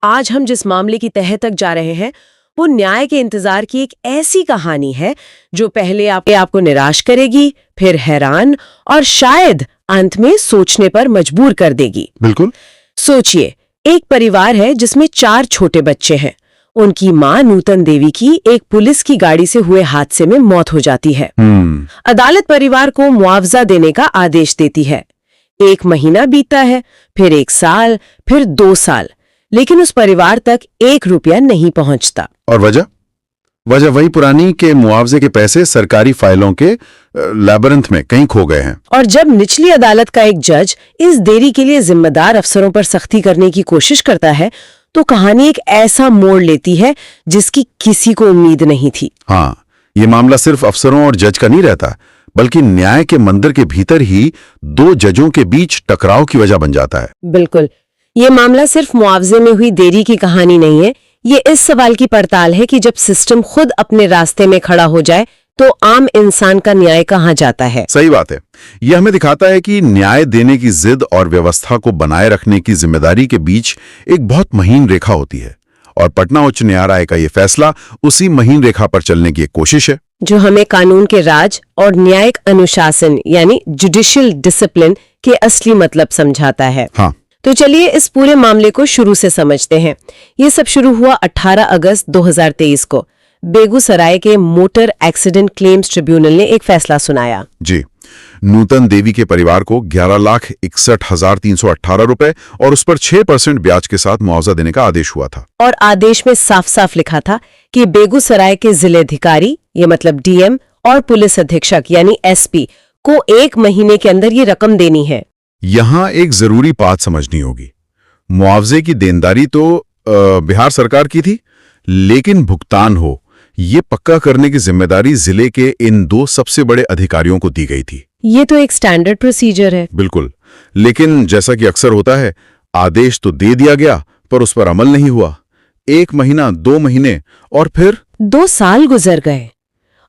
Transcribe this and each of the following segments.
आज हम जिस मामले की तह तक जा रहे हैं वो न्याय के इंतजार की एक ऐसी कहानी है जो पहले आपको निराश करेगी, फिर हैरान और शायद अंत में सोचने पर मजबूर कर देगी। बिल्कुल। सोचिए, एक परिवार है जिसमें 4 छोटे बच्चे हैं। उनकी मां नूतन देवी की एक पुलिस की गाड़ी से हुए हादसे में मौत हो जाती है। अदालत परिवार को मुआवजा देने का आदेश देती है। 1 महीना बीतता है, फिर 1 साल, फिर 2 साल, लेकिन उस परिवार तक 1 रुपया नहीं पहुंचता। और वजह वही पुरानी के मुआवजे के पैसे सरकारी फाइलों के लैबरंथ में कहीं खो गए हैं। और जब निचली अदालत का एक जज इस देरी के लिए जिम्मेदार अफसरों पर सख्ती करने की कोशिश करता है तो कहानी एक ऐसा मोड़ लेती है जिसकी किसी को उम्मीद नहीं थी। हाँ, ये मामला सिर्फ अफसरों और जज का नहीं रहता, बल्कि न्याय के मंदिर के भीतर ही 2 जजों के बीच टकराव की वजह बन जाता है। बिल्कुल, ये मामला सिर्फ मुआवजे में हुई देरी की कहानी नहीं है। ये इस सवाल की पड़ताल है कि जब सिस्टम खुद अपने रास्ते में खड़ा हो जाए तो आम इंसान का न्याय कहाँ जाता है। सही बात है। यह हमें दिखाता है कि न्याय देने की जिद और व्यवस्था को बनाए रखने की जिम्मेदारी के बीच एक बहुत महीन रेखा होती है, और पटना उच्च न्यायालय का यह फैसला उसी महीन रेखा पर चलने की एक कोशिश है, जो हमें कानून के राज और न्यायिक अनुशासन यानी जुडिशियल डिसिप्लिन के असली मतलब समझाता है। हाँ। तो चलिए इस पूरे मामले को शुरू से समझते हैं। ये सब शुरू हुआ 18 अगस्त 2023 को। बेगूसराय के मोटर एक्सीडेंट क्लेम्स ट्रिब्यूनल ने एक फैसला सुनाया। जी, नूतन देवी के परिवार को 11,61,318 रुपए और उस पर 6% ब्याज के साथ मुआवजा देने का आदेश हुआ था। और आदेश में साफ साफ लिखा था कि बेगूसराय के जिलाधिकारी, ये मतलब डीएम, और पुलिस अधीक्षक यानी एसपी को 1 महीने के अंदर ये रकम देनी है। यहां एक जरूरी बात समझनी होगी। मुआवजे की देनदारी तो बिहार सरकार की थी, लेकिन भुगतान हो ये पक्का करने की जिम्मेदारी जिले के इन 2 सबसे बड़े अधिकारियों को दी गई थी। ये तो एक स्टैंडर्ड प्रोसीजर है। बिल्कुल, लेकिन जैसा कि अक्सर होता है, आदेश तो दे दिया गया पर उस पर अमल नहीं हुआ। 1 महीना, 2 महीने और फिर 2 साल गुजर गए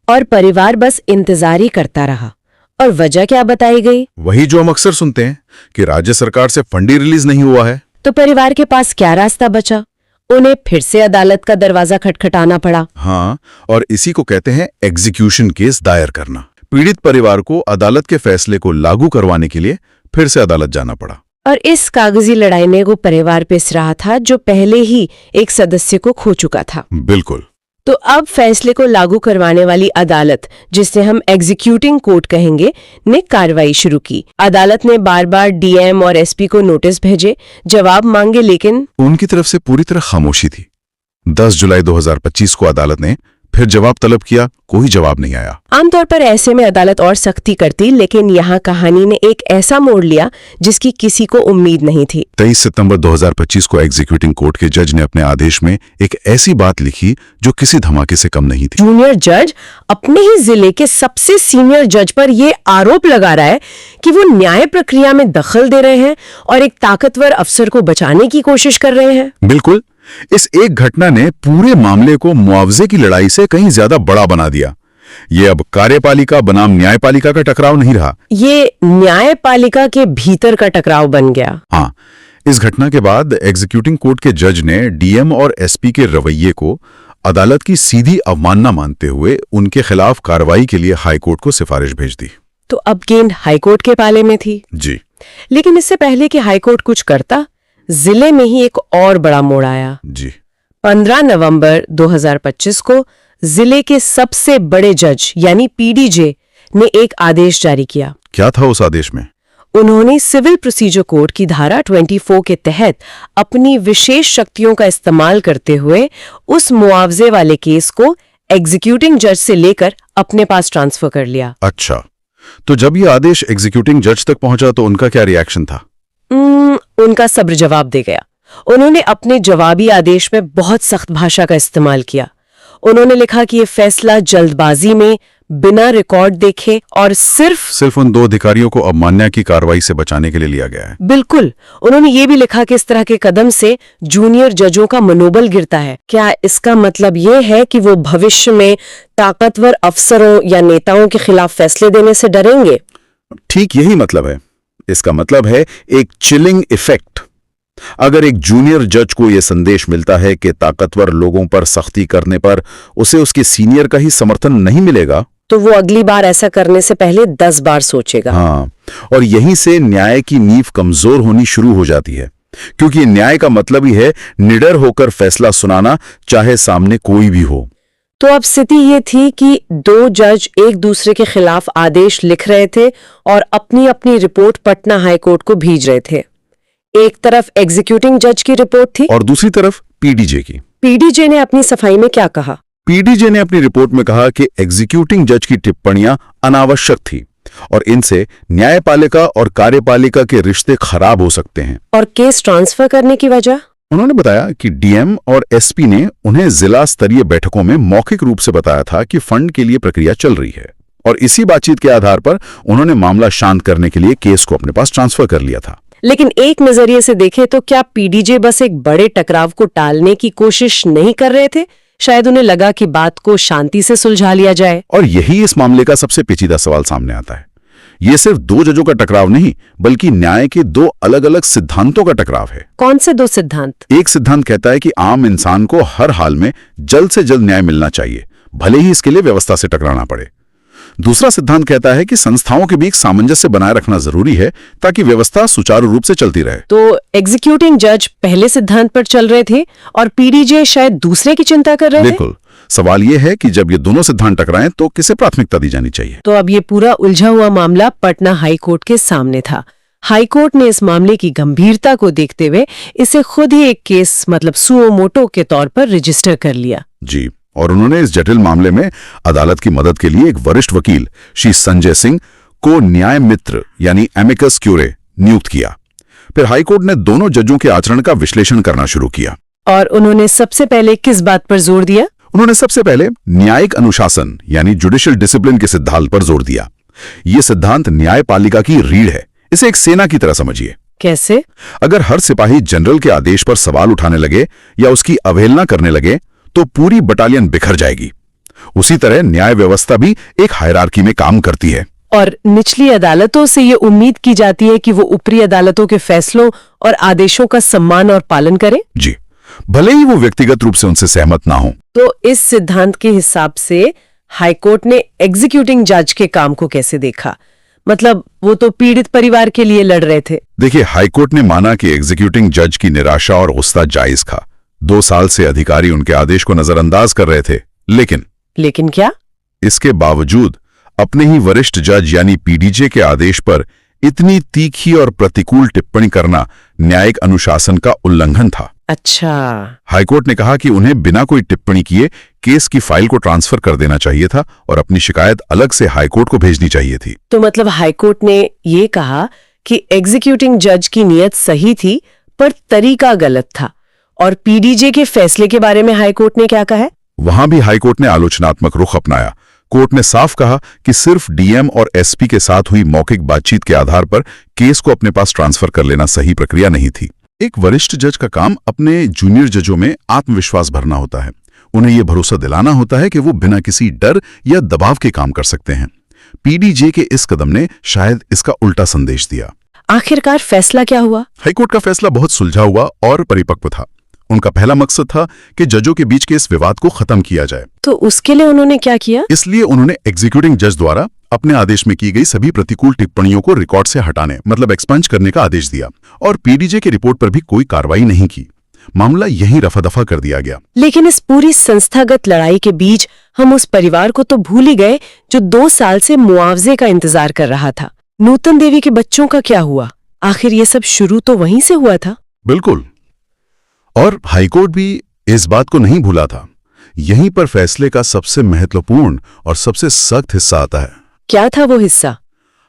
और परिवार बस इंतजार ही करता रहा। और वजह क्या बताई गई? वही जो हम अक्सर सुनते हैं कि राज्य सरकार से फंड ही रिलीज नहीं हुआ है। तो परिवार के पास क्या रास्ता बचा? उन्हें फिर से अदालत का दरवाजा खटखटाना पड़ा। हाँ, और इसी को कहते हैं एग्जीक्यूशन केस दायर करना। पीड़ित परिवार को अदालत के फैसले को लागू करवाने के लिए फिर से अदालत जाना पड़ा। और इस कागजी लड़ाई में वो परिवार पिस रहा था जो पहले ही एक सदस्य को खो चुका था। बिल्कुल। तो अब फैसले को लागू करवाने वाली अदालत, जिसे हम एग्जीक्यूटिंग कोर्ट कहेंगे, ने कार्रवाई शुरू की। अदालत ने बार बार डीएम और एसपी को नोटिस भेजे, जवाब मांगे, लेकिन उनकी तरफ से पूरी तरह खामोशी थी। 10 जुलाई 2025 को अदालत ने फिर जवाब तलब किया, कोई जवाब नहीं आया। आमतौर पर ऐसे में अदालत और सख्ती करती, लेकिन यहाँ कहानी ने एक ऐसा मोड़ लिया जिसकी किसी को उम्मीद नहीं थी। 23 सितंबर 2025 को एग्जीक्यूटिंग कोर्ट के जज ने अपने आदेश में एक ऐसी बात लिखी जो किसी धमाके से कम नहीं थी। जूनियर जज अपने ही जिले के सबसे सीनियर जज पर यह आरोप लगा रहा है कि वो न्याय प्रक्रिया में दखल दे रहे हैं और एक ताकतवर अफसर को बचाने की कोशिश कर रहे हैं। बिल्कुल। इस एक घटना ने पूरे मामले को मुआवजे की लड़ाई से कहीं ज्यादा बड़ा बना दिया। ये अब कार्यपालिका बनाम न्यायपालिका का टकराव नहीं रहा, ये न्यायपालिका के भीतर का टकराव बन गया। हाँ, इस घटना के बाद एग्जीक्यूटिंग कोर्ट के जज ने डीएम और एसपी के रवैये को अदालत की सीधी अवमानना मानते हुए उनके खिलाफ कार्रवाई के लिए हाईकोर्ट को सिफारिश भेज दी। तो अब गेंद हाईकोर्ट के पाले में थी। जी, लेकिन इससे पहले कि हाईकोर्ट कुछ करता, जिले में ही एक और बड़ा मोड़ आया। जी, 15 नवंबर 2025 को जिले के सबसे बड़े जज यानी पीडीजे ने एक आदेश जारी किया। क्या था उस आदेश में? उन्होंने सिविल प्रोसीजर कोड की धारा 24 के तहत अपनी विशेष शक्तियों का इस्तेमाल करते हुए उस मुआवजे वाले केस को एग्जीक्यूटिंग जज से लेकर अपने पास ट्रांसफर कर लिया। अच्छा, तो जब ये आदेश एग्जीक्यूटिंग जज तक पहुंचा तो उनका क्या रिएक्शन था? उनका सब्र जवाब दे गया। उन्होंने अपने जवाबी आदेश में बहुत सख्त भाषा का इस्तेमाल किया। उन्होंने लिखा कि ये फैसला जल्दबाजी में, बिना रिकॉर्ड देखे और सिर्फ उन 2 अधिकारियों को अवमानना की कार्रवाई से बचाने के लिए लिया गया है। बिल्कुल। उन्होंने ये भी लिखा कि इस तरह के कदम से जूनियर जजों का मनोबल गिरता है। क्या इसका मतलब ये है कि वो भविष्य में ताकतवर अफसरों या नेताओं के खिलाफ फैसले देने से डरेंगे? ठीक यही मतलब है। इसका मतलब है एक चिलिंग इफेक्ट। अगर एक जूनियर जज को यह संदेश मिलता है कि ताकतवर लोगों पर सख्ती करने पर उसे उसके सीनियर का ही समर्थन नहीं मिलेगा, तो वो अगली बार ऐसा करने से पहले 10 बार सोचेगा। हाँ, और यहीं से न्याय की नींव कमजोर होनी शुरू हो जाती है, क्योंकि न्याय का मतलब ही है निडर होकर फैसला सुनाना, चाहे सामने कोई भी हो। तो अब स्थिति ये थी कि 2 जज एक दूसरे के खिलाफ आदेश लिख रहे थे और अपनी अपनी रिपोर्ट पटना हाईकोर्ट को भेज रहे थे। एक तरफ एग्जीक्यूटिंग जज की रिपोर्ट थी और दूसरी तरफ पीडीजे की। पीडीजे ने अपनी सफाई में क्या कहा? पीडीजे ने अपनी रिपोर्ट में कहा कि एग्जीक्यूटिंग जज की टिप्पणियां अनावश्यक थी और इनसे न्यायपालिका और कार्यपालिका के रिश्ते खराब हो सकते हैं। और केस ट्रांसफर करने की वजह? उन्होंने बताया कि डीएम और एसपी ने उन्हें जिला स्तरीय बैठकों में मौखिक रूप से बताया था कि फंड के लिए प्रक्रिया चल रही है, और इसी बातचीत के आधार पर उन्होंने मामला शांत करने के लिए केस को अपने पास ट्रांसफर कर लिया था। लेकिन एक नजरिए से देखें तो क्या पीडीजे बस एक बड़े टकराव को टालने की कोशिश नहीं कर रहे थे? शायद उन्हें लगा कि बात को शांति से सुलझा लिया जाए। और यही इस मामले का सबसे पेचीदा सवाल सामने आता है। ये सिर्फ 2 जजों का टकराव नहीं, बल्कि न्याय के 2 अलग-अलग सिद्धांतों का टकराव है। कौन से 2 सिद्धांत? एक सिद्धांत कहता है कि आम इंसान को हर हाल में जल्द से जल्द न्याय मिलना चाहिए, भले ही इसके लिए व्यवस्था से टकराना पड़े। दूसरा सिद्धांत कहता है कि संस्थाओं के बीच सामंजस्य बनाए रखना जरूरी है ताकि व्यवस्था सुचारू रूप से चलती रहे। तो एग्जीक्यूटिंग जज पहले सिद्धांत पर चल रहे थे और पीडीजे शायद दूसरे की चिंता कर रहे थे। बिल्कुल। सवाल यह है कि जब ये दोनों सिद्धांत टकराएं तो किसे प्राथमिकता दी जानी चाहिए। तो अब ये पूरा उलझा हुआ मामला पटना हाईकोर्ट के सामने था। हाईकोर्ट ने इस मामले की गंभीरता को देखते हुए इसे खुद ही एक केस मतलब सुओ मोटो के तौर पर रजिस्टर कर लिया। जी, और उन्होंने इस जटिल मामले में अदालत की मदद के लिए एक वरिष्ठ वकील श्री संजय सिंह को न्याय मित्र यानी एमिकस क्यूरे नियुक्त किया। फिर हाईकोर्ट ने दोनों जजों के आचरण का विश्लेषण करना शुरू किया। और उन्होंने सबसे पहले किस बात पर जोर दिया? उन्होंने सबसे पहले न्यायिक अनुशासन यानी जुडिशियल डिसिप्लिन के सिद्धांत पर जोर दिया। ये सिद्धांत न्यायपालिका की रीढ़ है। इसे एक सेना की तरह समझिए। कैसे? अगर हर सिपाही जनरल के आदेश पर सवाल उठाने लगे या उसकी अवहेलना करने लगे तो पूरी बटालियन बिखर जाएगी। उसी तरह न्याय व्यवस्था भी एक हायरार्की में काम करती है। और निचली अदालतों से ये उम्मीद की जाती है कि वो ऊपरी अदालतों के फैसलों और आदेशों का सम्मान और पालन करें। जी, भले ही वो व्यक्तिगत रूप से उनसे सहमत ना हो। तो इस सिद्धांत के हिसाब से हाईकोर्ट ने एग्जीक्यूटिंग जज के काम को कैसे देखा? मतलब वो तो पीड़ित परिवार के लिए लड़ रहे थे। देखिए, हाईकोर्ट ने माना कि एग्जीक्यूटिंग जज की निराशा और गुस्सा जायज था। 2 साल से अधिकारी उनके आदेश को नजरअंदाज कर रहे थे, लेकिन क्या? इसके बावजूद अपने ही वरिष्ठ जज यानी पीडीजे के आदेश पर इतनी तीखी और प्रतिकूल टिप्पणी करना न्यायिक अनुशासन का उल्लंघन था। अच्छा। हाईकोर्ट ने कहा कि उन्हें बिना कोई टिप्पणी किए केस की फाइल को ट्रांसफर कर देना चाहिए था और अपनी शिकायत अलग से हाईकोर्ट को भेजनी चाहिए थी। तो मतलब हाईकोर्ट ने ये कहा कि एग्जीक्यूटिंग जज की नीयत सही थी पर तरीका गलत था। और पीडीजे के फैसले के बारे में हाईकोर्ट ने क्या कहा है? वहां भी हाईकोर्ट ने आलोचनात्मक रुख अपनाया। कोर्ट ने साफ कहा कि सिर्फ डीएम और एसपी के साथ हुई मौखिक बातचीत के आधार पर केस को अपने पास ट्रांसफर कर लेना सही प्रक्रिया नहीं थी। एक वरिष्ठ जज का काम अपने जूनियर जजों में आत्मविश्वास भरना होता है। उन्हें यह भरोसा दिलाना होता है कि वो बिना किसी डर या दबाव के काम कर सकते हैं। पीडीजे के इस कदम ने शायद इसका उल्टा संदेश दिया। आखिरकार फैसला क्या हुआ? हाईकोर्ट का फैसला बहुत सुलझा हुआ और परिपक्व था। उनका पहला मकसद था कि जजों के बीच के इस विवाद को खत्म किया जाए। तो उसके लिए उन्होंने क्या किया? इसलिए उन्होंने एग्जीक्यूटिंग जज द्वारा अपने आदेश में की गई सभी प्रतिकूल टिप्पणियों को रिकॉर्ड से हटाने मतलब एक्सपंज करने का आदेश दिया और पीडीजे की रिपोर्ट पर भी कोई कार्रवाई नहीं की। मामला यहीं रफा दफा कर दिया गया। लेकिन इस पूरी संस्थागत लड़ाई के बीच हम उस परिवार को तो भूल ही गए जो 2 साल से मुआवजे का इंतजार कर रहा था। नूतन देवी के बच्चों का क्या हुआ? आखिर ये सब शुरू तो वहीं से हुआ था। बिल्कुल, और हाईकोर्ट भी इस बात को नहीं भूला था। यहीं पर फैसले का सबसे महत्वपूर्ण और सबसे सख्त हिस्सा आता है। क्या था वो हिस्सा?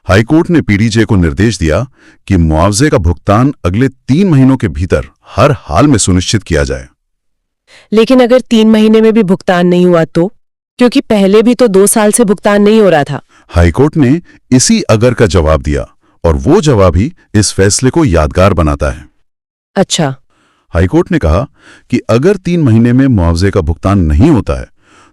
हाईकोर्ट ने पीडीजे को निर्देश दिया कि मुआवजे का भुगतान अगले 3 महीनों के भीतर हर हाल में सुनिश्चित किया जाए। लेकिन अगर 3 महीने में भी भुगतान नहीं हुआ तो? क्योंकि पहले भी तो 2 साल से भुगतान नहीं हो रहा था। हाईकोर्ट ने इसी अगर का जवाब दिया और वो जवाब ही इस फैसले को यादगार बनाता है। अच्छा। हाईकोर्ट ने कहा कि अगर 3 महीने में मुआवजे का भुगतान नहीं होता है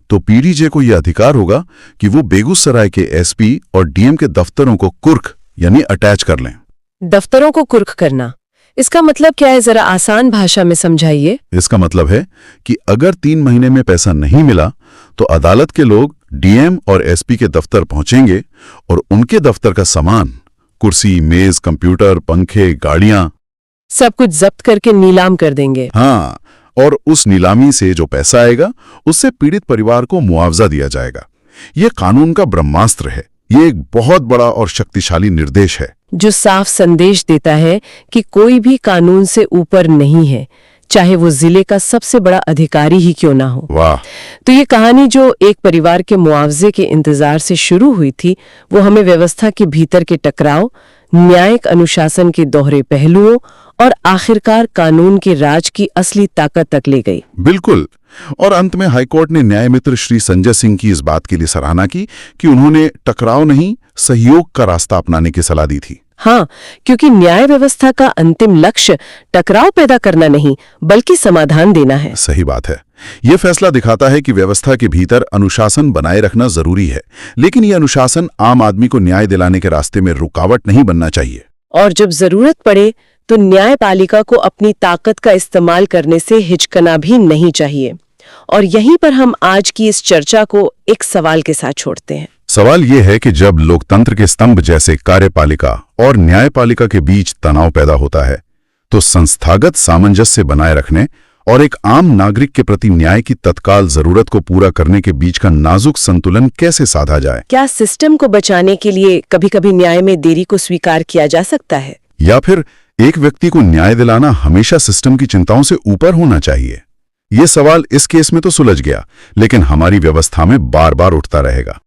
तो पीडीजे को यह अधिकार होगा कि वो बेगूसराय के एसपी और डीएम के दफ्तरों को कुर्क यानी अटैच कर लें। दफ्तरों को कुर्क करना, इसका मतलब क्या है, जरा आसान भाषा में समझाइए। इसका मतलब है कि अगर 3 महीने में पैसा नहीं मिला तो अदालत के लोग डीएम और एसपी के दफ्तर पहुंचेंगे और उनके दफ्तर का सामान, कुर्सी, मेज, कंप्यूटर, पंखे, गाड़ियां, सब कुछ जब्त करके नीलाम कर देंगे। हाँ, और उस नीलामी से जो पैसा आएगा उससे पीड़ित परिवार को मुआवजा दिया जाएगा। ये कानून का ब्रह्मास्त्र है। ये एक बहुत बड़ा और शक्तिशाली निर्देश है जो साफ संदेश देता है कि कोई भी कानून से ऊपर नहीं है, चाहे वो जिले का सबसे बड़ा अधिकारी ही क्यों ना हो। वाह! तो ये कहानी जो एक परिवार के मुआवजे के इंतजार से शुरू हुई थी, वो हमें व्यवस्था के भीतर के टकराव, न्यायिक अनुशासन के दोहरे पहलुओं और आखिरकार कानून के राज की असली ताकत तक ले गई। बिल्कुल। और अंत में हाईकोर्ट ने न्याय मित्र श्री संजय सिंह की इस बात के लिए सराहना की कि उन्होंने टकराव नहीं, सहयोग का रास्ता अपनाने की सलाह दी थी। हाँ, क्योंकि न्याय व्यवस्था का अंतिम लक्ष्य टकराव पैदा करना नहीं, बल्कि समाधान देना है। सही बात है। यह फैसला दिखाता है कि व्यवस्था के भीतर अनुशासन बनाए रखना जरूरी है, लेकिन यह अनुशासन आम आदमी को न्याय दिलाने के रास्ते में रुकावट नहीं बनना चाहिए। और जब जरूरत पड़े तो न्यायपालिका को अपनी ताकत का इस्तेमाल करने से हिचकना भी नहीं चाहिए। और यहीं पर हम आज की इस चर्चा को एक सवाल के साथ छोड़ते हैं। सवाल यह है कि जब लोकतंत्र के स्तंभ जैसे कार्यपालिका और न्यायपालिका के बीच तनाव पैदा होता है, तो संस्थागत सामंजस्य बनाए रखने और एक आम नागरिक के प्रति न्याय की तत्काल जरूरत को पूरा करने के बीच का नाजुक संतुलन कैसे साधा जाए? क्या सिस्टम को बचाने के लिए कभी-कभी न्याय में देरी को स्वीकार किया जा सकता है? या फिर एक व्यक्ति को न्याय दिलाना हमेशा सिस्टम की चिंताओं से ऊपर होना चाहिए? ये सवाल इस केस में तो सुलझ गया, लेकिन हमारी व्यवस्था में बार बार उठता रहेगा।